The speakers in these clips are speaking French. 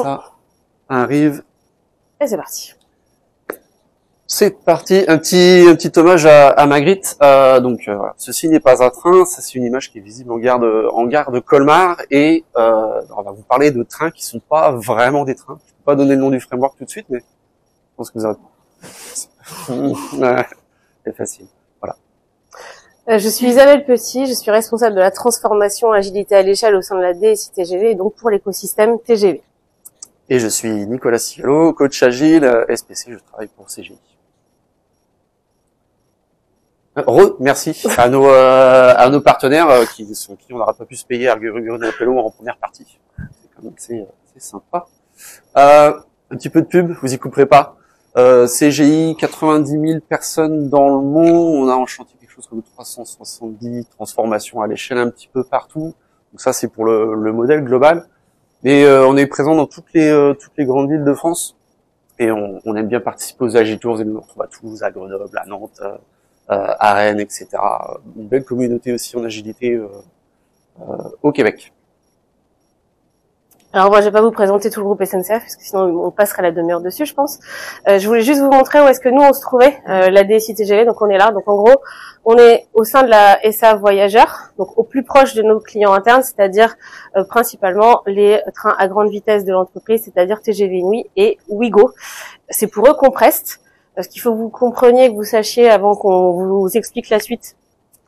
Ça arrive. Et c'est parti. C'est parti. Un petit hommage à Magritte. Voilà. Ceci n'est pas un train. Ça, c'est une image qui est visible en gare de Colmar. Et on va vous parler de trains qui sont pas vraiment des trains. Je peux pas donner le nom du framework tout de suite, mais je pense que vous avez... c'est facile. Voilà. Je suis Isabelle Petit. Je suis responsable de la transformation agilité à l'échelle au sein de la DSI TGV et donc pour l'écosystème TGV. Et je suis Nicolas Cigalo, coach agile, SPC. Je travaille pour CGI. Merci à nos partenaires sans qui on n'aura pas pu se payer Arguruguru en première partie. C'est quand même c'est sympa. Un petit peu de pub, vous y couperez pas. CGI, 90 000 personnes dans le monde. On a en chantier quelque chose comme 370 transformations à l'échelle un petit peu partout. Donc ça, c'est pour le modèle global. Mais on est présent dans toutes les grandes villes de France. Et on aime bien participer aux Agile Tours. Vous allez nous retrouver à Toulouse, à Grenoble, à Nantes, à Rennes, etc. Une belle communauté aussi en agilité au Québec. Alors moi, je vais pas vous présenter tout le groupe SNCF parce que sinon on passerait la demi-heure dessus, je pense. Je voulais juste vous montrer où est-ce que nous on se trouvait, la DSI TGV. Donc on est là. Donc en gros, on est au sein de la SA Voyageurs, donc au plus proche de nos clients internes, c'est-à-dire principalement les trains à grande vitesse de l'entreprise, c'est-à-dire TGV Inouï et Ouigo. C'est pour eux qu'on preste. Ce qu'il faut que vous compreniez, que vous sachiez avant qu'on vous explique la suite,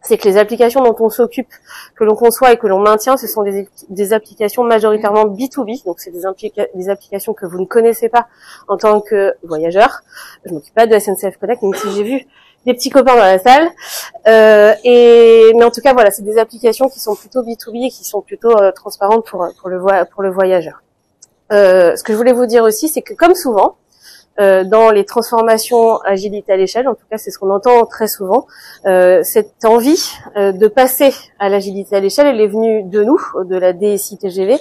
c'est que les applications dont on s'occupe, que l'on conçoit et que l'on maintient, ce sont des applications majoritairement B2B, donc c'est des applications que vous ne connaissez pas en tant que voyageur. Je m'occupe pas de SNCF Connect, même si j'ai vu des petits copains dans la salle. Mais en tout cas, voilà, c'est des applications qui sont plutôt B2B et qui sont plutôt transparentes pour le voyageur. Ce que je voulais vous dire aussi, c'est que comme souvent, dans les transformations agilité à l'échelle, en tout cas c'est ce qu'on entend très souvent, cette envie de passer à l'agilité à l'échelle, elle est venue de nous, de la DSI TGV,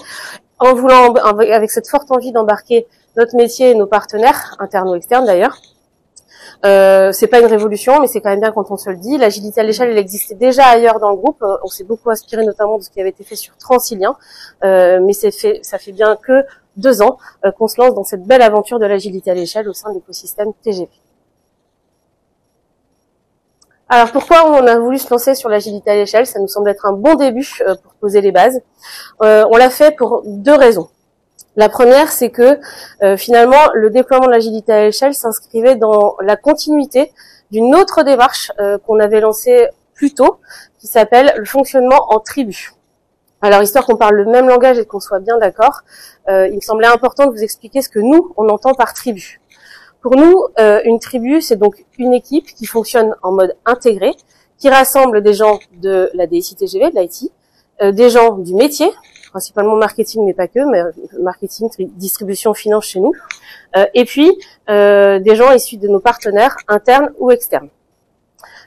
en voulant, avec cette forte envie d'embarquer notre métier et nos partenaires, internes ou externes d'ailleurs. C'est pas une révolution, mais c'est quand même bien quand on se le dit. L'agilité à l'échelle, elle existait déjà ailleurs dans le groupe. On s'est beaucoup inspiré notamment de ce qui avait été fait sur Transilien, mais ça fait bien que 2 ans qu'on se lance dans cette belle aventure de l'agilité à l'échelle au sein de l'écosystème TGV. Alors pourquoi on a voulu se lancer sur l'agilité à l'échelle? Ça nous semble être un bon début pour poser les bases. On l'a fait pour 2 raisons. La première, c'est que finalement, le déploiement de l'agilité à l'échelle s'inscrivait dans la continuité d'une autre démarche qu'on avait lancée plus tôt, qui s'appelle le fonctionnement en tribu. Alors, histoire qu'on parle le même langage et qu'on soit bien d'accord, il me semblait important de vous expliquer ce que nous, on entend par tribu. Pour nous, une tribu, c'est donc une équipe qui fonctionne en mode intégré, qui rassemble des gens de la DSI TGV, de l'IT, des gens du métier, principalement marketing, mais pas que, mais marketing, distribution, finance chez nous, et puis des gens issus de nos partenaires internes ou externes.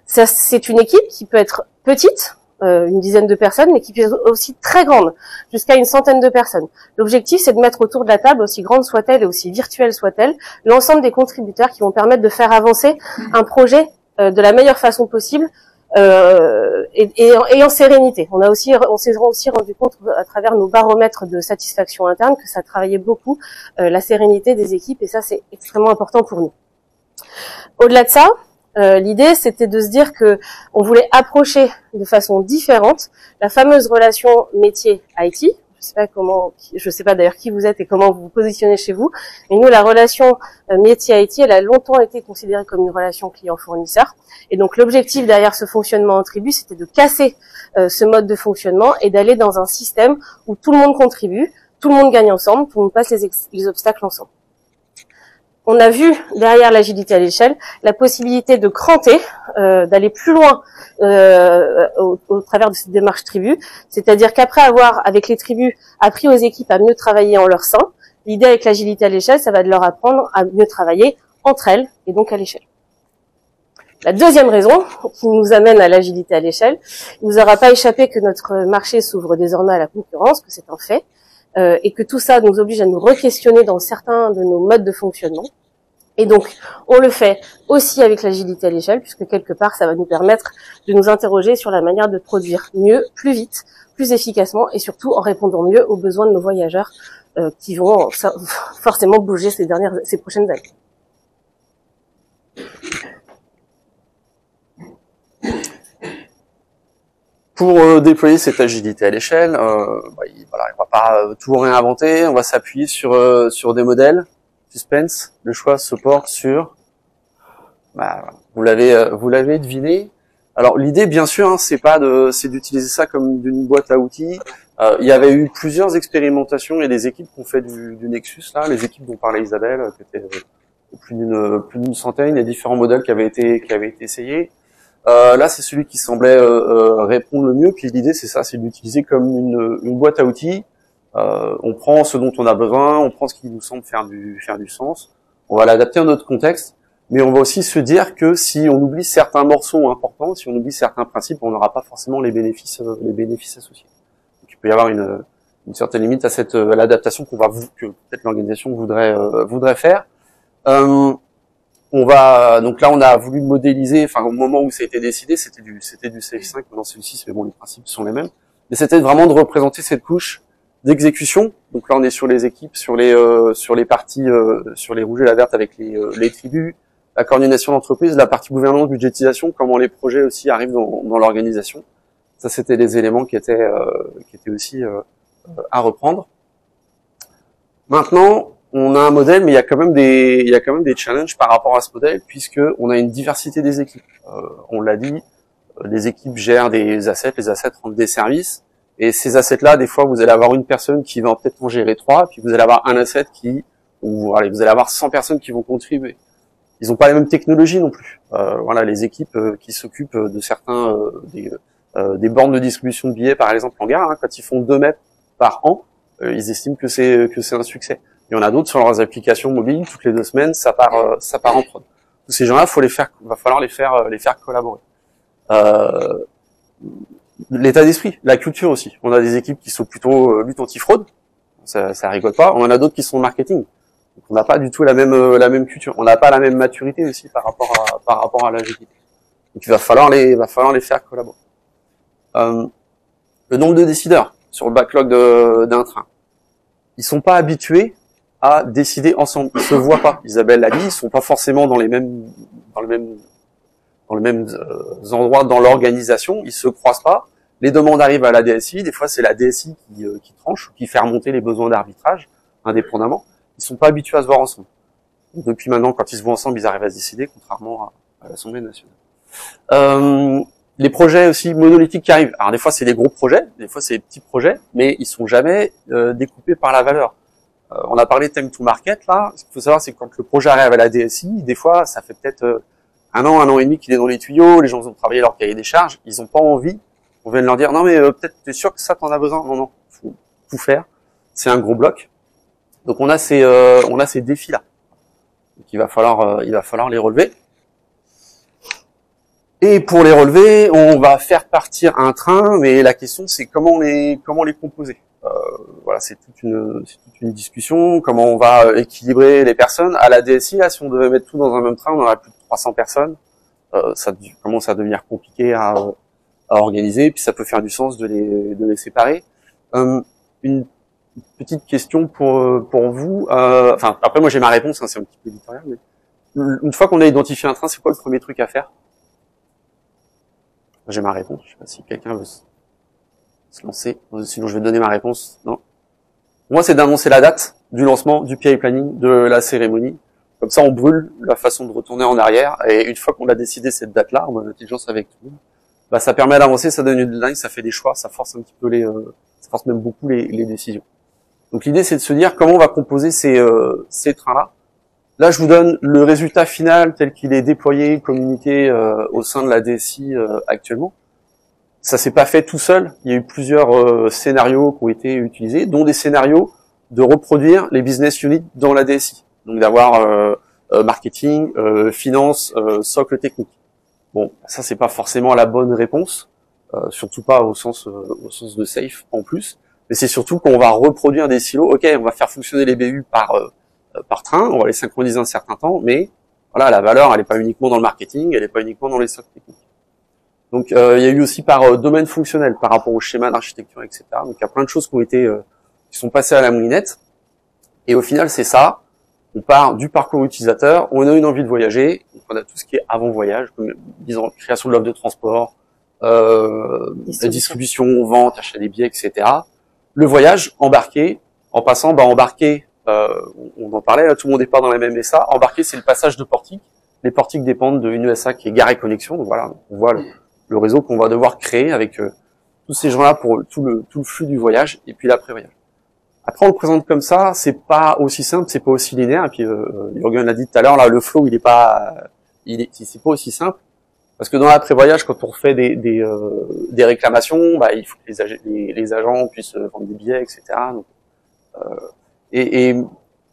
C'est une équipe qui peut être petite, une dizaine de personnes, mais qui peut être aussi très grande, jusqu'à une centaine de personnes. L'objectif, c'est de mettre autour de la table, aussi grande soit-elle et aussi virtuelle soit-elle, l'ensemble des contributeurs qui vont permettre de faire avancer un projet de la meilleure façon possible, et en sérénité. On s'est aussi rendu compte à travers nos baromètres de satisfaction interne que ça travaillait beaucoup la sérénité des équipes, et ça c'est extrêmement important pour nous. Au-delà de ça, l'idée c'était de se dire que on voulait approcher de façon différente la fameuse relation métier-IT. Je sais pas d'ailleurs qui vous êtes et comment vous vous positionnez chez vous, mais nous la relation métier-IT, elle a longtemps été considérée comme une relation client-fournisseur, et donc l'objectif derrière ce fonctionnement en tribu, c'était de casser ce mode de fonctionnement et d'aller dans un système où tout le monde contribue, tout le monde gagne ensemble, tout le monde passe les obstacles ensemble. On a vu derrière l'agilité à l'échelle la possibilité de cranter, d'aller plus loin au travers de cette démarche tribu, c'est-à-dire qu'après avoir, avec les tribus, appris aux équipes à mieux travailler en leur sein, l'idée avec l'agilité à l'échelle, ça va de leur apprendre à mieux travailler entre elles et donc à l'échelle. La deuxième raison qui nous amène à l'agilité à l'échelle, il ne vous aura pas échappé que notre marché s'ouvre désormais à la concurrence, que c'est un fait, et que tout ça nous oblige à nous re-questionner dans certains de nos modes de fonctionnement. Et donc, on le fait aussi avec l'agilité à l'échelle, puisque quelque part, ça va nous permettre de nous interroger sur la manière de produire mieux, plus vite, plus efficacement, et surtout en répondant mieux aux besoins de nos voyageurs qui vont forcément bouger ces prochaines années. Pour déployer cette agilité à l'échelle, voilà, on va pas tout réinventer, on va s'appuyer sur des modèles. Suspense, le choix se porte sur, vous l'avez deviné. Alors l'idée, bien sûr, hein, c'est d'utiliser ça comme d'une boîte à outils. Il y avait eu plusieurs expérimentations et des équipes qui ont fait du Nexus là, les équipes dont parlait Isabelle, qui étaient plus d'une centaine, il y a différents modèles qui avaient été essayés. Là, c'est celui qui semblait répondre le mieux. Puis l'idée, c'est ça, c'est d'utiliser comme une boîte à outils. On prend ce dont on a besoin, on prend ce qui nous semble faire du sens. On va l'adapter à notre contexte, mais on va aussi se dire que si on oublie certains morceaux importants, si on oublie certains principes, on n'aura pas forcément les bénéfices associés. Donc, il peut y avoir une certaine limite à l'adaptation que peut-être l'organisation voudrait faire. Donc là, on a voulu modéliser, au moment où ça a été décidé, c'était du CF5, maintenant c'est du 6, mais bon, les principes sont les mêmes. Mais c'était vraiment de représenter cette couche d'exécution. Donc là, on est sur les équipes, sur les parties, sur les rouges et la verte avec les tribus, la coordination d'entreprise, la partie gouvernance, budgétisation, comment les projets aussi arrivent dans l'organisation. Ça, c'était des éléments qui étaient aussi à reprendre. Maintenant, on a un modèle, mais il y a quand même des challenges par rapport à ce modèle, puisque on a une diversité des équipes. On l'a dit, les équipes gèrent des assets, les assets rendent des services, et ces assets-là, des fois, vous allez avoir une personne qui va peut-être en gérer 3, puis vous allez avoir un asset vous allez avoir 100 personnes qui vont contribuer. Ils n'ont pas les mêmes technologies non plus. Les équipes qui s'occupent de certains des bornes de distribution de billets, par exemple en gare, hein, quand ils font 2 mètres par an, ils estiment que c'est un succès. Il y en a d'autres sur leurs applications mobiles, toutes les 2 semaines, ça part en prod. Tous ces gens-là, va falloir les faire collaborer. L'état d'esprit, la culture aussi. On a des équipes qui sont plutôt lutte anti-fraude, ça rigole pas. On en a d'autres qui sont marketing. Donc on n'a pas du tout la même culture. On n'a pas la même maturité aussi par rapport à l'agilité. Donc il va falloir les faire collaborer. Le nombre de décideurs sur le backlog d'un train. Ils sont pas habitués à décider ensemble. Ils se voient pas. Isabelle l'a dit, ils sont pas forcément dans les mêmes endroits dans l'organisation. Ils se croisent pas. Les demandes arrivent à la DSI. Des fois, c'est la DSI qui tranche ou qui fait remonter les besoins d'arbitrage indépendamment. Ils sont pas habitués à se voir ensemble. Donc, depuis maintenant, quand ils se voient ensemble, ils arrivent à se décider, contrairement à l'Assemblée nationale. Les projets aussi monolithiques qui arrivent. Alors des fois c'est des gros projets, des fois c'est des petits projets, mais ils sont jamais découpés par la valeur. On a parlé de time to market là. Ce qu'il faut savoir, c'est que quand le projet arrive à la DSI, des fois ça fait peut-être un an et demi qu'il est dans les tuyaux. Les gens ont travaillé leur cahier des charges, ils ont pas envie. On vient de leur dire non mais peut-être t'es sûr que ça t'en as besoin. Non, faut tout faire. C'est un gros bloc. Donc on a ces défis là. Donc il va falloir les relever. Et pour les relever, on va faire partir un train, mais la question c'est comment les composer. C'est toute une discussion, comment on va équilibrer les personnes. À la DSI, là, si on devait mettre tout dans un même train, on aurait plus de 300 personnes. Ça commence à devenir compliqué à organiser, puis ça peut faire du sens de les séparer. Une petite question pour vous. Après moi j'ai ma réponse, hein, c'est un petit peu éditorial, mais une fois qu'on a identifié un train, c'est quoi le premier truc à faire? J'ai ma réponse. Je sais pas si quelqu'un veut se lancer. Sinon, je vais donner ma réponse. Non. Moi, c'est d'annoncer la date du lancement, du PI planning, de la cérémonie. Comme ça, on brûle la façon de retourner en arrière. Et une fois qu'on a décidé cette date-là, on a l'intelligence avec tout le monde, ça permet d'avancer, ça donne une deadline, ça fait des choix, ça force un petit peu ça force même beaucoup les décisions. Donc, l'idée, c'est de se dire comment on va composer ces trains-là. Là, je vous donne le résultat final tel qu'il est déployé, communiqué au sein de la DSI actuellement. Ça s'est pas fait tout seul. Il y a eu plusieurs scénarios qui ont été utilisés, dont des scénarios de reproduire les business units dans la DSI. Donc d'avoir marketing, finance, socle technique. Bon, ça c'est pas forcément la bonne réponse, surtout pas au sens de safe en plus. Mais c'est surtout qu'on va reproduire des silos. Ok, on va faire fonctionner les BU par train, on va les synchroniser un certain temps, mais voilà, la valeur, elle n'est pas uniquement dans le marketing, elle n'est pas uniquement dans les socles techniques. Donc, il y a eu aussi par domaine fonctionnel, par rapport au schéma d'architecture, etc. Donc, il y a plein de choses qui sont passées à la moulinette. Et au final, c'est ça. On part du parcours utilisateur, on a une envie de voyager, donc on a tout ce qui est avant-voyage, comme disons création de l'offre de transport, distribution, vente, achat des billets, etc. Le voyage, embarqué, en passant, embarqué, on en parlait, là, tout le monde n'est pas dans la même SA. Embarqué, c'est le passage de portique. Les portiques dépendent d'une ESA qui est Gare et Connexion, donc voilà, on voit le réseau qu'on va devoir créer avec tous ces gens-là pour tout le flux du voyage et puis l'après-voyage. Après, on le présente comme ça, c'est pas aussi simple, c'est pas aussi linéaire. Et puis, Jürgen l'a dit tout à l'heure, là, le flow, c'est pas aussi simple. Parce que dans l'après-voyage, quand on refait des réclamations, il faut que les agents puissent vendre des billets, etc. Donc, et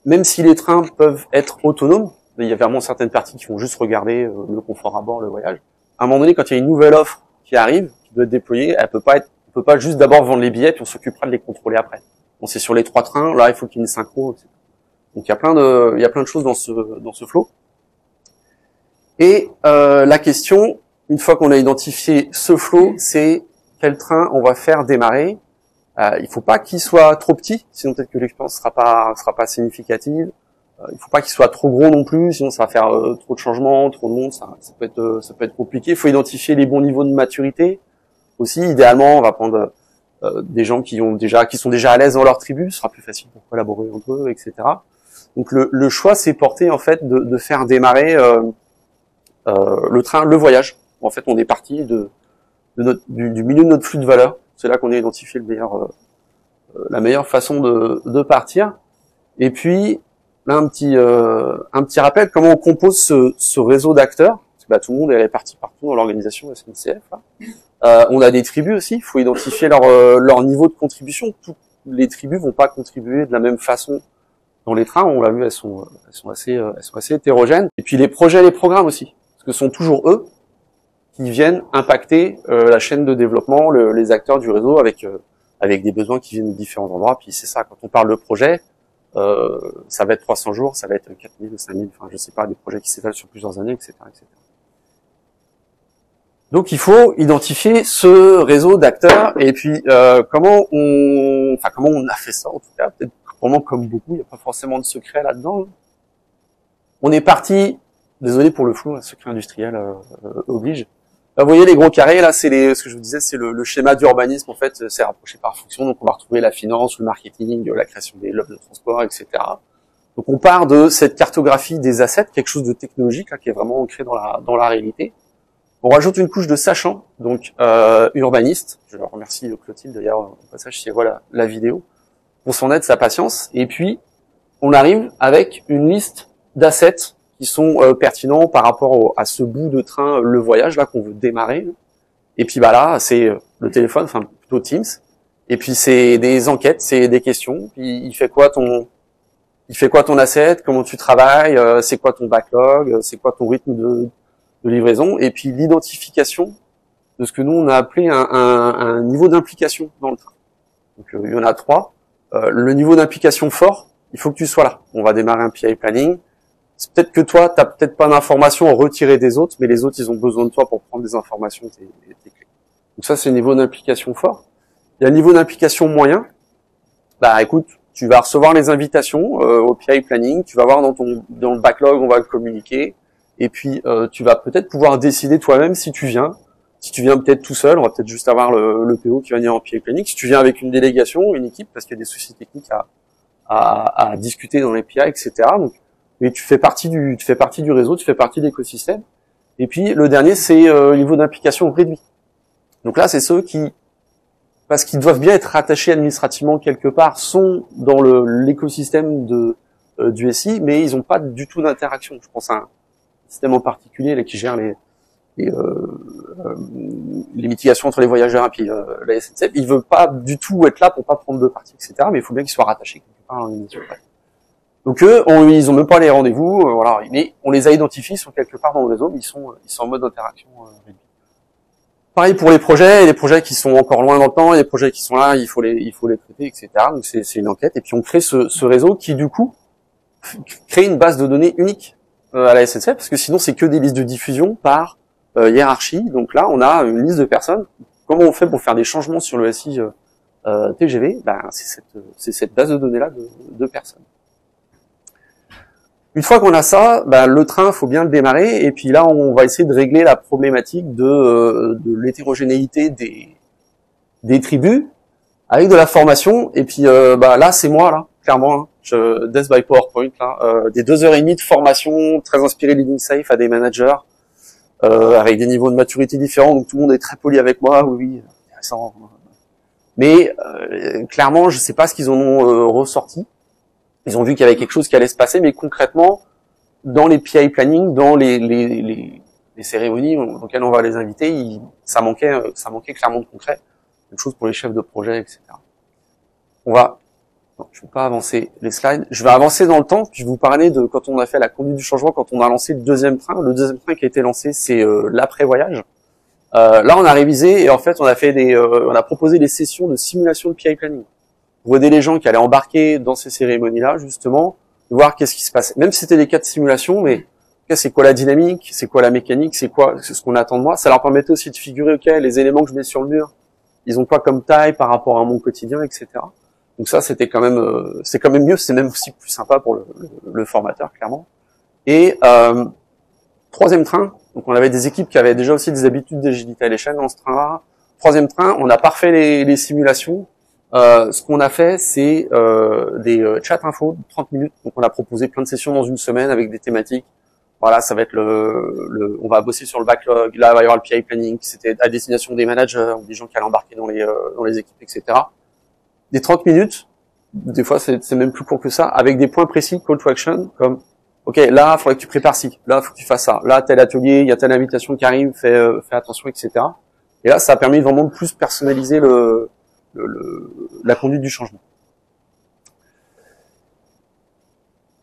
même si les trains peuvent être autonomes, il y a vraiment certaines parties qui vont juste regarder le confort à bord, le voyage. À un moment donné, quand il y a une nouvelle offre qui arrive, qui doit être déployée, on peut pas juste d'abord vendre les billets, puis on s'occupera de les contrôler après. Bon, c'est sur les 3 trains, là, il faut qu'il y ait une synchro, etc. Donc, il y a plein de choses dans ce flow. Et la question, une fois qu'on a identifié ce flow, c'est quel train on va faire démarrer. Il faut pas qu'il soit trop petit, sinon peut-être que l'expérience sera pas significative. Il faut pas qu'il soit trop gros non plus, sinon ça va faire trop de changements, trop de monde, ça peut être compliqué. Il faut identifier les bons niveaux de maturité. Aussi, idéalement, on va prendre des gens qui sont déjà à l'aise dans leur tribu, ce sera plus facile pour collaborer entre eux, etc. Donc le choix s'est porté en fait de faire démarrer le voyage. En fait, on est parti du milieu de notre flux de valeur. C'est là qu'on a identifié la meilleure façon de partir. Et puis là, un petit rappel, comment on compose ce réseau d'acteurs. Parce que tout le monde est réparti partout dans l'organisation SNCF. Là. On a des tribus aussi. Il faut identifier leur niveau de contribution. Toutes les tribus vont pas contribuer de la même façon dans les trains. On l'a vu, elles sont assez hétérogènes. Et puis les projets, les programmes aussi, parce que ce sont toujours eux qui viennent impacter la chaîne de développement, les acteurs du réseau avec des besoins qui viennent de différents endroits. Puis c'est ça, quand on parle de projet, ça va être 300 jours, ça va être 4000, 5000, enfin je sais pas, des projets qui s'étalent sur plusieurs années, etc., etc. Donc il faut identifier ce réseau d'acteurs et puis comment on a fait ça en tout cas, peut-être vraiment comme beaucoup, il n'y a pas forcément de secret là-dedans. On est parti, désolé pour le flou, un secret industriel oblige. Là, vous voyez les gros carrés, là c'est ce que je vous disais, c'est le schéma d'urbanisme en fait, c'est rapproché par fonction, donc on va retrouver la finance, le marketing, la création des lots de transport, etc. Donc on part de cette cartographie des assets, quelque chose de technologique là, qui est vraiment ancré dans la réalité. On rajoute une couche de sachant, donc urbaniste. Je remercie Clotilde d'ailleurs au passage si elle voit la vidéo pour son aide, sa patience. Et puis on arrive avec une liste d'assets qui sont pertinents par rapport à ce bout de train, le voyage là qu'on veut démarrer. Et puis là c'est le téléphone, enfin plutôt Teams. Et puis c'est des enquêtes, c'est des questions. Puis il fait quoi ton asset, comment tu travailles, c'est quoi ton backlog, c'est quoi ton rythme de livraison, et puis l'identification de ce que nous on a appelé un niveau d'implication dans le train. Donc il y en a 3. Le niveau d'implication fort, il faut que tu sois là. On va démarrer un PI planning. C'est peut-être que toi, t'as peut-être pas d'informations à retirer des autres, mais les autres, ils ont besoin de toi pour prendre des informations, tes clés. Donc ça, c'est le niveau d'implication fort. Il y a le niveau d'implication moyen. Écoute, tu vas recevoir les invitations au PI planning, tu vas voir dans le backlog, on va le communiquer. Et puis, tu vas peut-être pouvoir décider toi-même si tu viens. Si tu viens peut-être tout seul, on va peut-être juste avoir le PO qui va venir en PI planning. Si tu viens avec une délégation, une équipe, parce qu'il y a des soucis techniques à discuter dans les PI, etc. Donc, mais tu fais partie du réseau, tu fais partie de l'écosystème. Et puis, le dernier, c'est le niveau d'implication réduit. Donc là, c'est ceux qui, parce qu'ils doivent bien être rattachés administrativement quelque part, sont dans l'écosystème du SI, mais ils n'ont pas du tout d'interaction. Je pense à un système en particulier là, qui gère les mitigations entre les voyageurs et puis la SNCF. Ils veulent pas du tout être là pour pas prendre de parties, etc. Mais il faut bien qu'ils soient rattachés quelque part à l'organisation. Donc eux, ils ont même pas les rendez-vous, voilà. Mais on les a identifiés, ils sont quelque part dans le réseau, mais ils sont en mode interaction réduit. Pareil pour les projets qui sont encore loin dans le temps, et les projets qui sont là, il faut les traiter, etc. Donc c'est une enquête. Et puis on crée ce réseau qui du coup crée une base de données unique à la SNCF, parce que sinon c'est que des listes de diffusion par hiérarchie. Donc là, on a une liste de personnes. Comment on fait pour faire des changements sur le SI TGV? C'est cette base de données là de personnes. Une fois qu'on a ça, ben, le train, faut bien le démarrer. Et puis là, on va essayer de régler la problématique de l'hétérogénéité des tribus avec de la formation. Et puis bah, là, c'est moi, là, clairement. Hein. Death by PowerPoint, là, des 2 heures et demie de formation très inspirée Leading Safe à des managers avec des niveaux de maturité différents. Donc tout le monde est très poli avec moi. Oui, intéressant. Mais clairement, je sais pas ce qu'ils en ont ressorti. Ils ont vu qu'il y avait quelque chose qui allait se passer, mais concrètement, dans les PI planning, dans les cérémonies auxquelles on va les inviter, ça manquait clairement de concret. Même chose pour les chefs de projet, etc. Non, je ne vais pas avancer les slides. Je vais avancer dans le temps, puis je vais vous parler de quand on a fait la conduite du changement, quand on a lancé le deuxième train. Le deuxième train qui a été lancé, c'est l'après-voyage. Là, on a révisé et en fait, on a proposé des sessions de simulation de PI planning pour aider les gens qui allaient embarquer dans ces cérémonies-là, justement, de voir qu'est-ce qui se passe. Même si c'était des cas de simulation, mais c'est quoi la dynamique, c'est quoi la mécanique, c'est ce qu'on attend de moi. Ça leur permettait aussi de figurer, ok, les éléments que je mets sur le mur, ils ont quoi comme taille par rapport à mon quotidien, etc. Donc ça, c'était quand même, c'est quand même mieux, c'est même aussi plus sympa pour le formateur, clairement. Et troisième train, donc on avait des équipes qui avaient déjà aussi des habitudes d'agilité à l'échelle dans ce train-là. Troisième train, on a parfait les simulations. Ce qu'on a fait, c'est des chats info de 30 minutes. Donc on a proposé plein de sessions dans une semaine avec des thématiques. Voilà, ça va être on va bosser sur le backlog. Là, il va y avoir le PI planning, c'était à destination des managers ou des gens qui allaient embarquer dans les équipes, etc. Des 30 minutes, des fois c'est même plus court que ça, avec des points précis, call to action, comme ok, là, il faudrait que tu prépares ci, là, il faut que tu fasses ça, là, tel atelier, il y a telle invitation qui arrive, fais attention, etc. Et là, ça a permis vraiment de plus personnaliser la conduite du changement.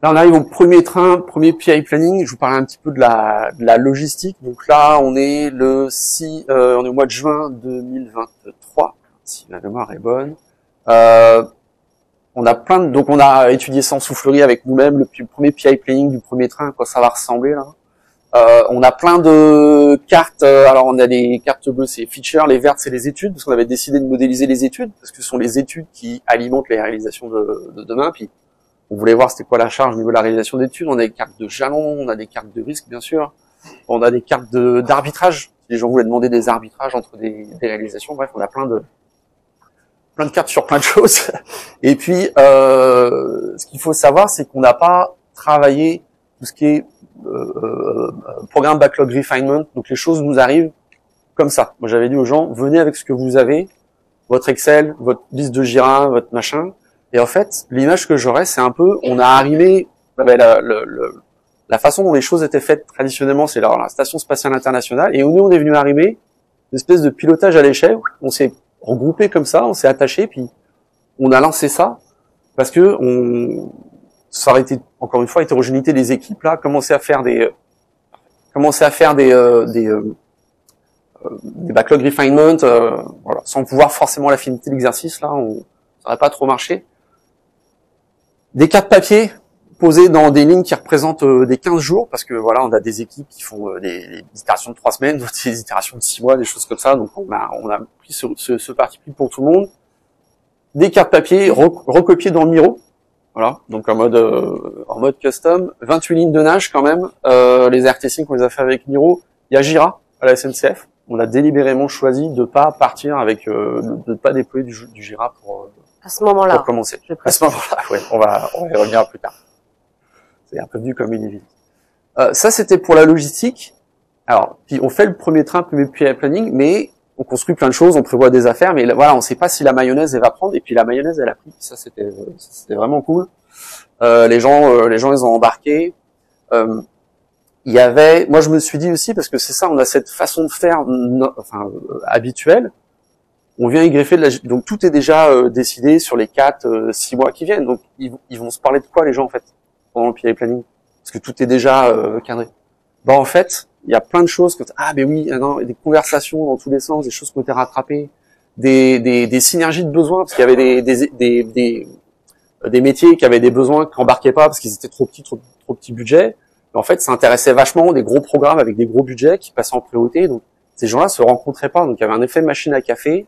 Là, on arrive au premier train, premier PI planning. Je vous parlais un petit peu de la logistique. Donc là, on est on est au mois de juin 2023, si ma mémoire est bonne. On a étudié ça en soufflerie avec nous-mêmes, le premier PI planning du premier train, à quoi ça va ressembler là. On a plein de cartes. Alors on a des cartes bleues, c'est features, les vertes c'est les études, parce qu'on avait décidé de modéliser les études, parce que ce sont les études qui alimentent les réalisations de demain. Puis on voulait voir c'était quoi la charge au niveau de la réalisation d'études. On a des cartes de jalons, on a des cartes de risque bien sûr, on a des cartes d'arbitrage. Les gens voulaient demander des arbitrages entre des réalisations. Bref, on a plein de cartes sur plein de choses. Et puis ce qu'il faut savoir, c'est qu'on n'a pas travaillé tout ce qui est programme backlog refinement, donc les choses nous arrivent comme ça. Moi j'avais dit aux gens, venez avec ce que vous avez, votre Excel, votre liste de Jira, votre machin, et en fait l'image que j'aurais c'est un peu, on a arrimé la façon dont les choses étaient faites traditionnellement, c'est la station spatiale internationale, et nous on est venu arrimer une espèce de pilotage à l'échelle, on s'est regroupé comme ça, on s'est attaché, puis on a lancé ça, parce que ça aurait été, encore une fois, hétérogénéité des équipes, là, commencer à faire des backlog refinement, voilà, sans pouvoir forcément l'affinité de l'exercice, là, ça n'aurait pas trop marché. Des cartes papier posées dans des lignes qui représentent des 15 jours, parce que voilà, on a des équipes qui font des itérations de 3 semaines, des itérations de 6 mois, des choses comme ça, donc on a pris ce parti pris pour tout le monde. Des cartes papier recopiées dans le Miro. Voilà, donc en mode custom, 28 lignes de nage quand même. Les RTC qu'on les a fait avec Miro, il y a Jira à la SNCF. On a délibérément choisi de pas partir avec, de pas déployer du Jira pour pour commencer. À ce moment-là, ouais, on va y revenir plus tard. C'est un peu venu comme une évidence. Ça c'était pour la logistique. Alors, puis on fait le premier train, premier planning, mais on construit plein de choses, on prévoit des affaires, mais voilà, on sait pas si la mayonnaise elle va prendre. Et puis la mayonnaise elle a pris. Ça c'était vraiment cool. Les gens ils ont embarqué. Il y avait, moi je me suis dit aussi, parce que c'est ça, on a cette façon de faire, habituelle. On vient y greffer donc tout est déjà décidé sur les 4-6 mois qui viennent. Donc ils vont se parler de quoi les gens en fait pendant le PI planning, parce que tout est déjà cadré. En fait, il y a plein de choses que des conversations dans tous les sens, des choses qui ont été rattrapées, des synergies de besoins, parce qu'il y avait des métiers qui avaient des besoins qui embarquaient pas parce qu'ils étaient trop petits budget. En fait, ça intéressait vachement des gros programmes avec des gros budgets qui passaient en priorité. Donc ces gens-là se rencontraient pas. Donc il y avait un effet machine à café.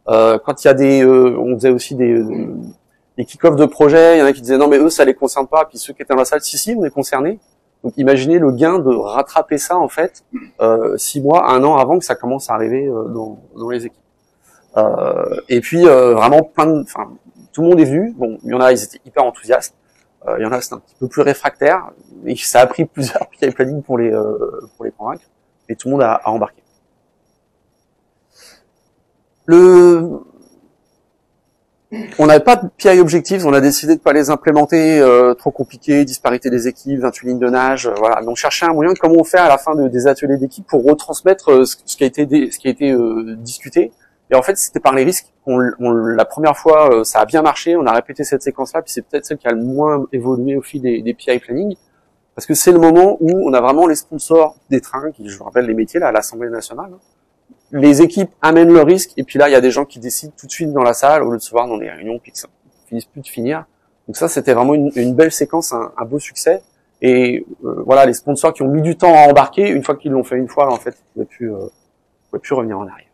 Quand il y a on faisait aussi des les kick-off de projet, il y en a qui disaient non mais eux ça les concerne pas, puis ceux qui étaient dans la salle, si on est concernés. Donc imaginez le gain de rattraper ça en fait 6 mois, 1 an avant que ça commence à arriver dans les équipes. Et puis vraiment tout le monde est venu. Bon, il y en a, ils étaient hyper enthousiastes. Il y en a, c'était un petit peu plus réfractaire, et ça a pris plusieurs PI planning pour les convaincre. Et tout le monde a embarqué. On n'avait pas de PI objectives, on a décidé de pas les implémenter trop compliqués, disparité des équipes, 28 lignes de nage, voilà. Mais on cherchait un moyen de comment on fait à la fin des ateliers d'équipe pour retransmettre ce qui a été discuté. Et en fait, c'était par les risques. La première fois, ça a bien marché, on a répété cette séquence-là, puis c'est peut-être celle qui a le moins évolué au fil des PI planning, parce que c'est le moment où on a vraiment les sponsors des trains, qui, je vous rappelle les métiers là, à l'Assemblée nationale. Les équipes amènent le risque, et puis là, il y a des gens qui décident tout de suite dans la salle, au lieu de se voir dans des réunions, puis que ça finisse plus de finir. Donc ça, c'était vraiment une belle séquence, un beau succès. Et voilà, les sponsors qui ont mis du temps à embarquer, une fois qu'ils l'ont fait une fois, là, en fait, ils ne pouvaient plus revenir en arrière.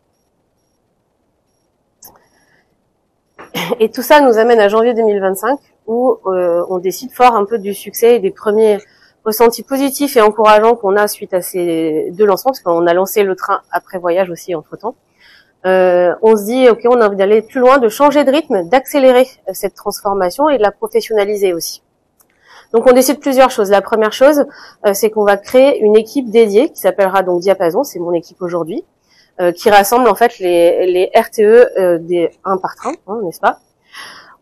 Et tout ça nous amène à janvier 2025, où on décide fort un peu du succès et des premiers ressentis positifs et encourageants qu'on a suite à ces 2 lancements, parce qu'on a lancé le train après voyage aussi entre-temps. On se dit, ok, on a envie d'aller plus loin, de changer de rythme, d'accélérer cette transformation et de la professionnaliser aussi. Donc on décide plusieurs choses. La première chose, c'est qu'on va créer une équipe dédiée qui s'appellera donc Diapason, c'est mon équipe aujourd'hui, qui rassemble en fait les RTE des 1 par train, hein, n'est-ce pas?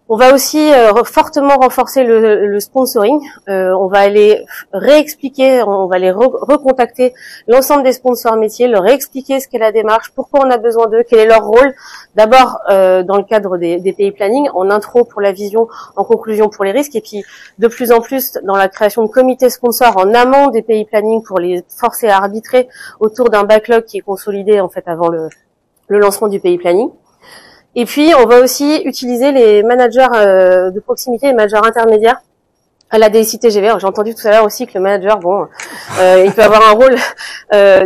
On va aussi fortement renforcer le sponsoring. On va aller réexpliquer, on va aller recontacter l'ensemble des sponsors métiers, leur réexpliquer ce qu'est la démarche, pourquoi on a besoin d'eux, quel est leur rôle. D'abord dans le cadre des pays planning, en intro pour la vision, en conclusion pour les risques, et puis de plus en plus dans la création de comités sponsors en amont des pays planning pour les forcer à arbitrer autour d'un backlog qui est consolidé en fait avant le lancement du pays planning. Et puis, on va aussi utiliser les managers de proximité, les managers intermédiaires à la DSI TGV. J'ai entendu tout à l'heure aussi que le manager, il peut avoir un rôle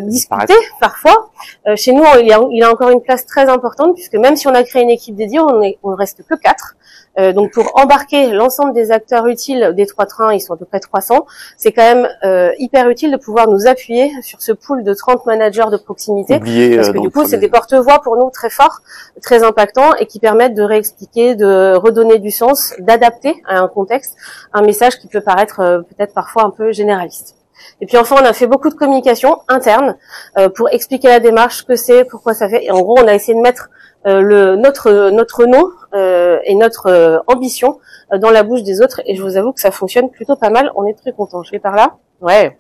discuté parfois. Chez nous, il a encore une place très importante, puisque même si on a créé une équipe dédiée, on ne reste que 4. Donc pour embarquer l'ensemble des acteurs utiles des 3 trains, ils sont à peu près 300, c'est quand même hyper utile de pouvoir nous appuyer sur ce pool de 30 managers de proximité, parce que du coup c'est des porte-voix pour nous très forts, très impactants, et qui permettent de réexpliquer, de redonner du sens, d'adapter à un contexte, un message qui peut paraître peut-être parfois un peu généraliste. Et puis enfin, on a fait beaucoup de communication interne pour expliquer la démarche, ce que c'est, pourquoi ça fait. Et en gros, on a essayé de mettre notre nom et notre ambition dans la bouche des autres. Et je vous avoue que ça fonctionne plutôt pas mal. On est très contents. Je vais par là. Ouais.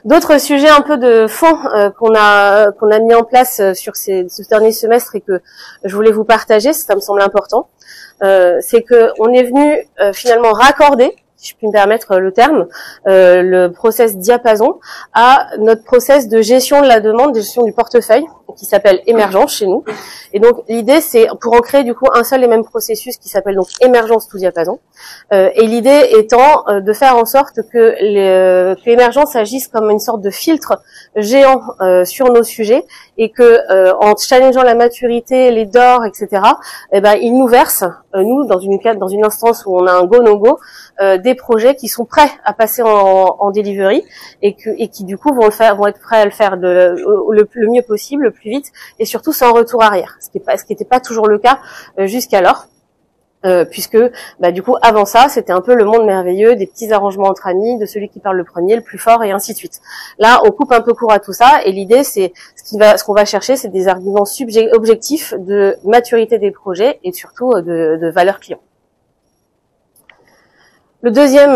D'autres sujets un peu de fond qu'on a mis en place sur ce dernier semestre et que je voulais vous partager, ça me semble important, c'est que on est venu finalement raccorder, si je puis me permettre le terme, le process Diapason à notre process de gestion de la demande, de gestion du portefeuille, qui s'appelle Émergence chez nous. Et donc l'idée, c'est pour en créer du coup un seul et même processus qui s'appelle donc Émergence to Diapason. Et l'idée étant de faire en sorte que l'émergence agisse comme une sorte de filtre géant sur nos sujets, et que en challengeant la maturité, les DOR, etc., il nous verse, nous, dans une instance où on a un go-no-go, des projets qui sont prêts à passer en delivery et qui du coup vont être prêts à le faire le mieux possible, le plus vite, et surtout sans retour arrière, ce qui n'était pas toujours le cas jusqu'alors. Puisque du coup avant ça c'était un peu le monde merveilleux des petits arrangements entre amis, de celui qui parle le premier, le plus fort, et ainsi de suite. Là on coupe un peu court à tout ça, et l'idée c'est ce qu'on va chercher, c'est des arguments objectifs de maturité des projets et surtout de valeur client. Le deuxième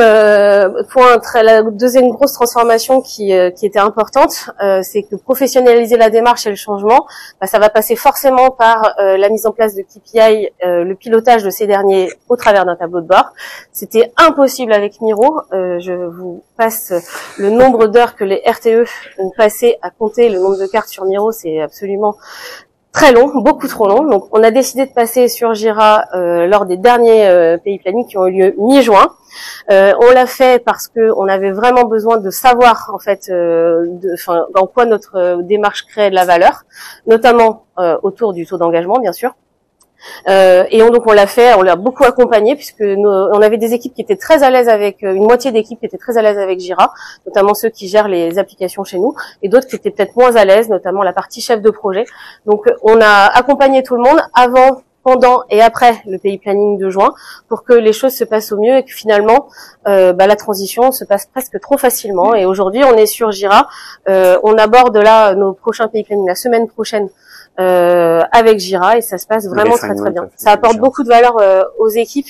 point, la deuxième grosse transformation qui était importante, c'est que professionnaliser la démarche et le changement, ça va passer forcément par la mise en place de KPI, le pilotage de ces derniers au travers d'un tableau de bord. C'était impossible avec Miro. Je vous passe le nombre d'heures que les RTE ont passé à compter le nombre de cartes sur Miro, c'est absolument très long, beaucoup trop long. Donc on a décidé de passer sur Jira lors des derniers pays planning qui ont eu lieu mi-juin. On l'a fait parce que on avait vraiment besoin de savoir en fait dans quoi notre démarche créait de la valeur, notamment autour du taux d'engagement bien sûr. Donc on l'a fait, on l'a beaucoup accompagné puisque on avait des équipes qui étaient très à l'aise avec une moitié d'équipes qui étaient très à l'aise avec Jira, notamment ceux qui gèrent les applications chez nous, et d'autres qui étaient peut-être moins à l'aise, notamment la partie chef de projet. Donc on a accompagné tout le monde avant, pendant et après le pays planning de juin pour que les choses se passent au mieux et que finalement la transition se passe presque trop facilement. Et aujourd'hui on est sur Jira, on aborde là nos prochains pays planning la semaine prochaine avec Jira et ça se passe vraiment très très bien. Ça apporte beaucoup de valeur aux équipes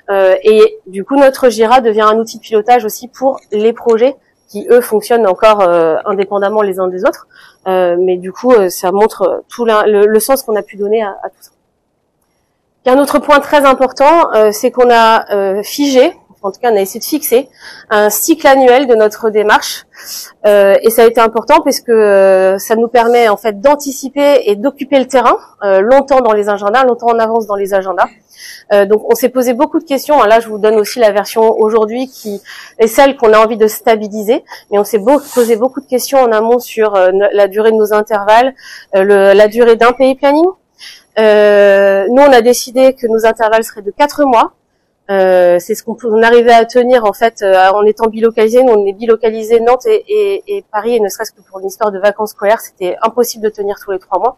et du coup notre Jira devient un outil de pilotage aussi pour les projets qui eux fonctionnent encore indépendamment les uns des autres, mais du coup ça montre tout le sens qu'on a pu donner à tout ça. Il y a un autre point très important, c'est qu'on a figé, en tout cas on a essayé de fixer un cycle annuel de notre démarche, et ça a été important parce que ça nous permet en fait d'anticiper et d'occuper le terrain longtemps dans les agendas, longtemps en avance dans les agendas. Donc on s'est posé beaucoup de questions. Là je vous donne aussi la version aujourd'hui qui est celle qu'on a envie de stabiliser, mais on s'est posé beaucoup de questions en amont sur la durée de nos intervalles, la durée d'un pays planning. Nous, on a décidé que nos intervalles seraient de 4 mois. C'est ce qu'on arrivait à tenir en fait en étant bilocalisé. Nous, on est bilocalisé Nantes et Paris, et ne serait-ce que pour une histoire de vacances scolaires, c'était impossible de tenir tous les 3 mois.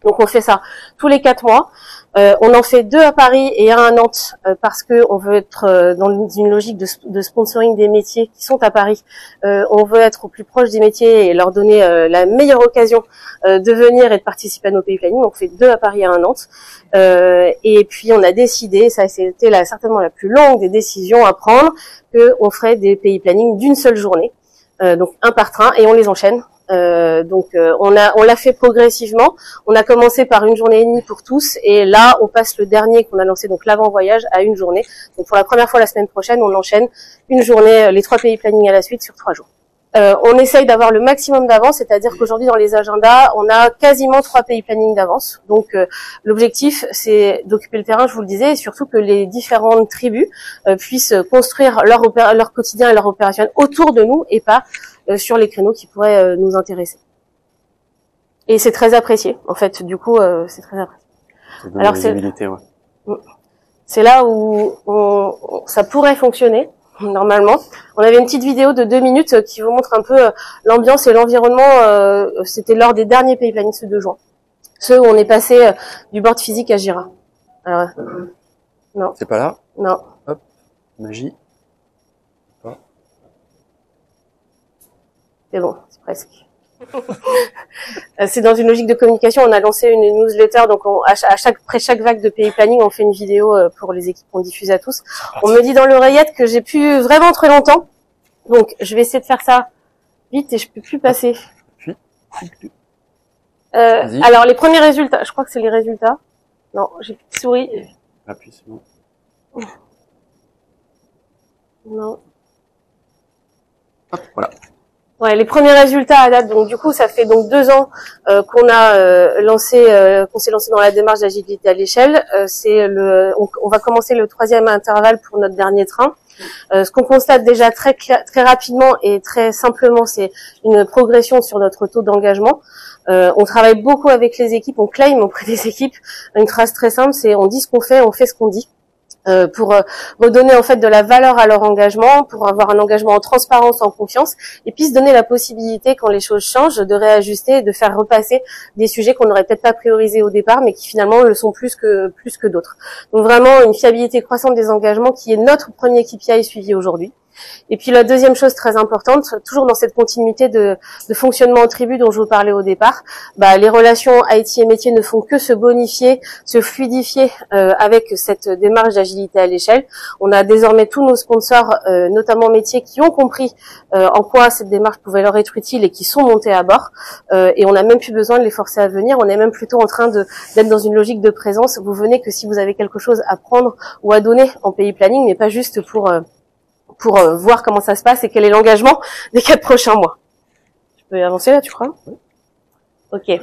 Donc on fait ça tous les 4 mois. On en fait 2 à Paris et 1 à Nantes parce que on veut être dans une logique de sponsoring des métiers qui sont à Paris. On veut être au plus proche des métiers et leur donner la meilleure occasion de venir et de participer à nos pays planning. Donc on fait 2 à Paris et 1 à Nantes. Et puis on a décidé, ça c'était certainement la plus longue des décisions à prendre, qu'on ferait des pays planning d'une seule journée, donc un par train, et on les enchaîne. On l'a fait progressivement. On a commencé par 1 journée et demie pour tous, et là on passe le dernier qu'on a lancé, donc l'avant-voyage, à 1 journée. Donc pour la première fois la semaine prochaine, on enchaîne 1 journée, les 3 pays planning à la suite sur 3 jours. On essaye d'avoir le maximum d'avance, c'est-à-dire qu'aujourd'hui dans les agendas, on a quasiment 3 pays planning d'avance. Donc l'objectif, c'est d'occuper le terrain, je vous le disais, et surtout que les différentes tribus puissent construire leur quotidien et leur opération autour de nous et pas sur les créneaux qui pourraient nous intéresser. Et c'est très apprécié, en fait. Du coup, c'est très apprécié. Alors c'est là où ça pourrait fonctionner. Normalement, on avait une petite vidéo de 2 minutes qui vous montre un peu l'ambiance et l'environnement. C'était lors des derniers pays planning, ceux de juin, ceux où on est passé du board physique à Jira. Alors, non. C'est pas là? Non. Hop, magie. Oh. C'est bon, c'est presque. C'est dans une logique de communication. On a lancé une newsletter, donc après chaque vague de pays planning, on fait une vidéo pour les équipes qu'on diffuse à tous. On me dit dans l'oreillette que j'ai pu vraiment très longtemps, donc je vais essayer de faire ça vite et je peux plus passer. Alors les premiers résultats, je crois que c'est les résultats. Non, j'ai plus de souris. Appuie, c'est bon. Non. Hop, voilà. Ouais, les premiers résultats à date. Donc du coup, ça fait donc 2 ans qu'on s'est lancé dans la démarche d'agilité à l'échelle. On va commencer le 3e intervalle pour notre dernier train. Ce qu'on constate déjà très rapidement et très simplement, c'est une progression sur notre taux d'engagement. On travaille beaucoup avec les équipes, on claim auprès des équipes. Une phrase très simple, c'est on dit ce qu'on fait, on fait ce qu'on dit. Pour redonner en fait de la valeur à leur engagement, pour avoir un engagement en transparence, en confiance, et puis se donner la possibilité, quand les choses changent, de réajuster et de faire repasser des sujets qu'on n'aurait peut-être pas priorisés au départ, mais qui finalement le sont plus que d'autres. Donc vraiment une fiabilité croissante des engagements qui est notre premier KPI suivi aujourd'hui. Et puis la deuxième chose très importante, toujours dans cette continuité de fonctionnement en tribu dont je vous parlais au départ, les relations IT et métiers ne font que se bonifier, se fluidifier avec cette démarche d'agilité à l'échelle. On a désormais tous nos sponsors, notamment métiers, qui ont compris en quoi cette démarche pouvait leur être utile et qui sont montés à bord. Et on n'a même plus besoin de les forcer à venir. On est même plutôt en train d'être dans une logique de présence. Vous venez que si vous avez quelque chose à prendre ou à donner en pays planning, mais pas juste pour voir comment ça se passe et quel est l'engagement des 4 prochains mois. Tu peux avancer là, tu crois? Oui. Ok.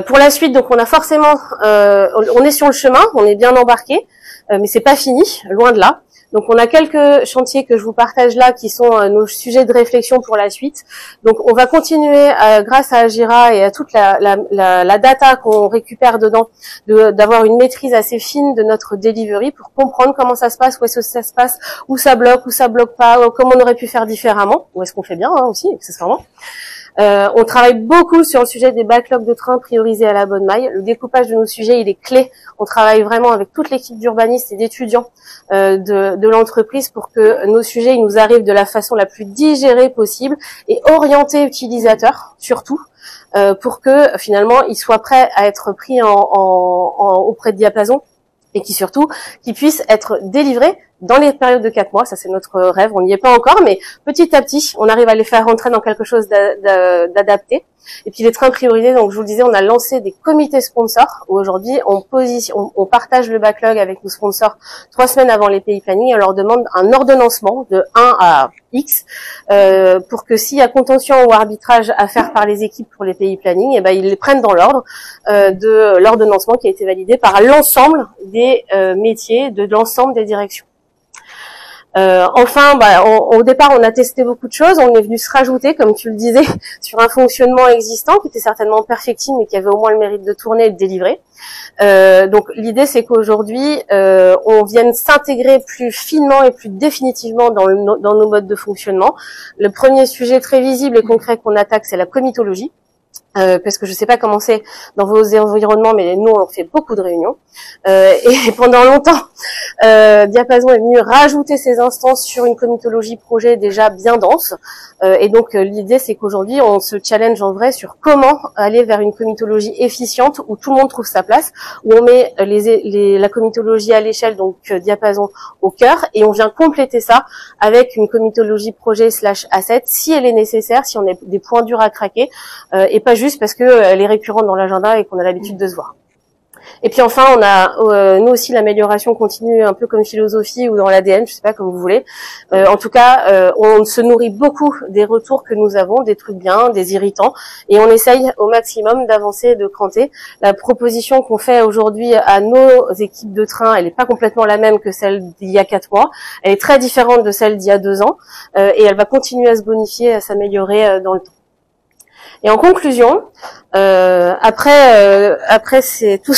Pour la suite, donc on a forcément, on est sur le chemin, on est bien embarqué, mais c'est pas fini, loin de là. Donc on a quelques chantiers que je vous partage là qui sont nos sujets de réflexion pour la suite. Donc on va continuer grâce à Agira et à toute la data qu'on récupère dedans, d'avoir une maîtrise assez fine de notre delivery pour comprendre comment ça se passe, où est-ce que ça se passe, où ça bloque pas, comment on aurait pu faire différemment, où est-ce qu'on fait bien aussi, accessoirement. On travaille beaucoup sur le sujet des backlogs de trains priorisés à la bonne maille. Le découpage de nos sujets, il est clé. On travaille vraiment avec toute l'équipe d'urbanistes et d'étudiants de l'entreprise pour que nos sujets ils nous arrivent de la façon la plus digérée possible et orientés utilisateurs, surtout, pour que finalement ils soient prêts à être pris auprès de Diapason et qui puissent être délivrés dans les périodes de 4 mois. Ça, c'est notre rêve. On n'y est pas encore, mais petit à petit, on arrive à les faire rentrer dans quelque chose d'adapté. Et puis les trains priorisés, donc je vous le disais, on a lancé des comités sponsors où aujourd'hui on partage le backlog avec nos sponsors 3 semaines avant les pays planning et on leur demande un ordonnancement de 1 à X pour que s'il y a contention ou arbitrage à faire par les équipes pour les pays planning, et ben ils les prennent dans l'ordre de l'ordonnancement qui a été validé par l'ensemble des métiers, de l'ensemble des directions. Enfin, au départ, on a testé beaucoup de choses. On est venu se rajouter, comme tu le disais, sur un fonctionnement existant qui était certainement perfectible, mais qui avait au moins le mérite de tourner et de délivrer. Donc, l'idée, c'est qu'aujourd'hui, on vienne s'intégrer plus finement et plus définitivement dans nos modes de fonctionnement. Le premier sujet très visible et concret qu'on attaque, c'est la comitologie. Parce que je sais pas comment c'est dans vos environnements, mais nous on fait beaucoup de réunions et pendant longtemps Diapason est venu rajouter ses instances sur une comitologie projet déjà bien dense et donc l'idée c'est qu'aujourd'hui on se challenge en vrai sur comment aller vers une comitologie efficiente où tout le monde trouve sa place, où on met la comitologie à l'échelle, donc Diapason au cœur, et on vient compléter ça avec une comitologie projet / asset si elle est nécessaire, si on a des points durs à craquer et pas juste parce que elle est récurrente dans l'agenda et qu'on a l'habitude de se voir. Et puis enfin, on a nous aussi l'amélioration continue, un peu comme philosophie ou dans l'ADN, je sais pas comme vous voulez. En tout cas, on se nourrit beaucoup des retours que nous avons, des trucs bien, des irritants, et on essaye au maximum d'avancer et de cranter. La proposition qu'on fait aujourd'hui à nos équipes de train, elle n'est pas complètement la même que celle d'il y a 4 mois. Elle est très différente de celle d'il y a 2 ans, et elle va continuer à se bonifier, à s'améliorer dans le temps. Et en conclusion, après tous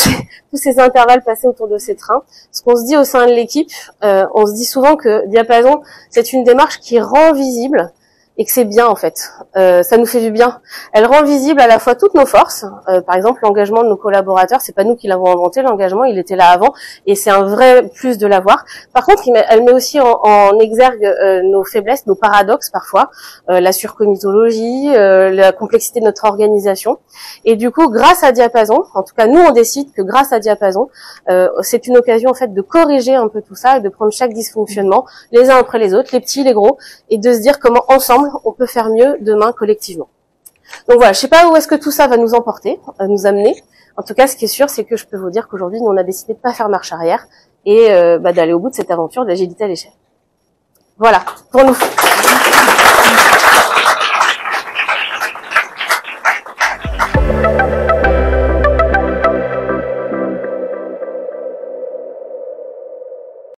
ces intervalles passés autour de ces trains, ce qu'on se dit au sein de l'équipe, on se dit souvent que Diapason, c'est une démarche qui rend visible et que c'est bien en fait. Ça nous fait du bien. Elle rend visible à la fois toutes nos forces. Par exemple, l'engagement de nos collaborateurs, c'est pas nous qui l'avons inventé, l'engagement, il était là avant et c'est un vrai plus de l'avoir. Par contre, elle met aussi en exergue nos faiblesses, nos paradoxes parfois, la surcomitologie, la complexité de notre organisation. Et du coup, grâce à Diapason, en tout cas nous on décide que grâce à Diapason, c'est une occasion en fait de corriger un peu tout ça et de prendre chaque dysfonctionnement les uns après les autres, les petits, les gros, et de se dire comment ensemble on peut faire mieux demain collectivement. Donc voilà, je sais pas où est-ce que tout ça va nous emporter, nous amener. En tout cas, ce qui est sûr, c'est que je peux vous dire qu'aujourd'hui, nous on a décidé de pas faire marche arrière et d'aller au bout de cette aventure de l'agilité à l'échelle. Voilà, pour nous.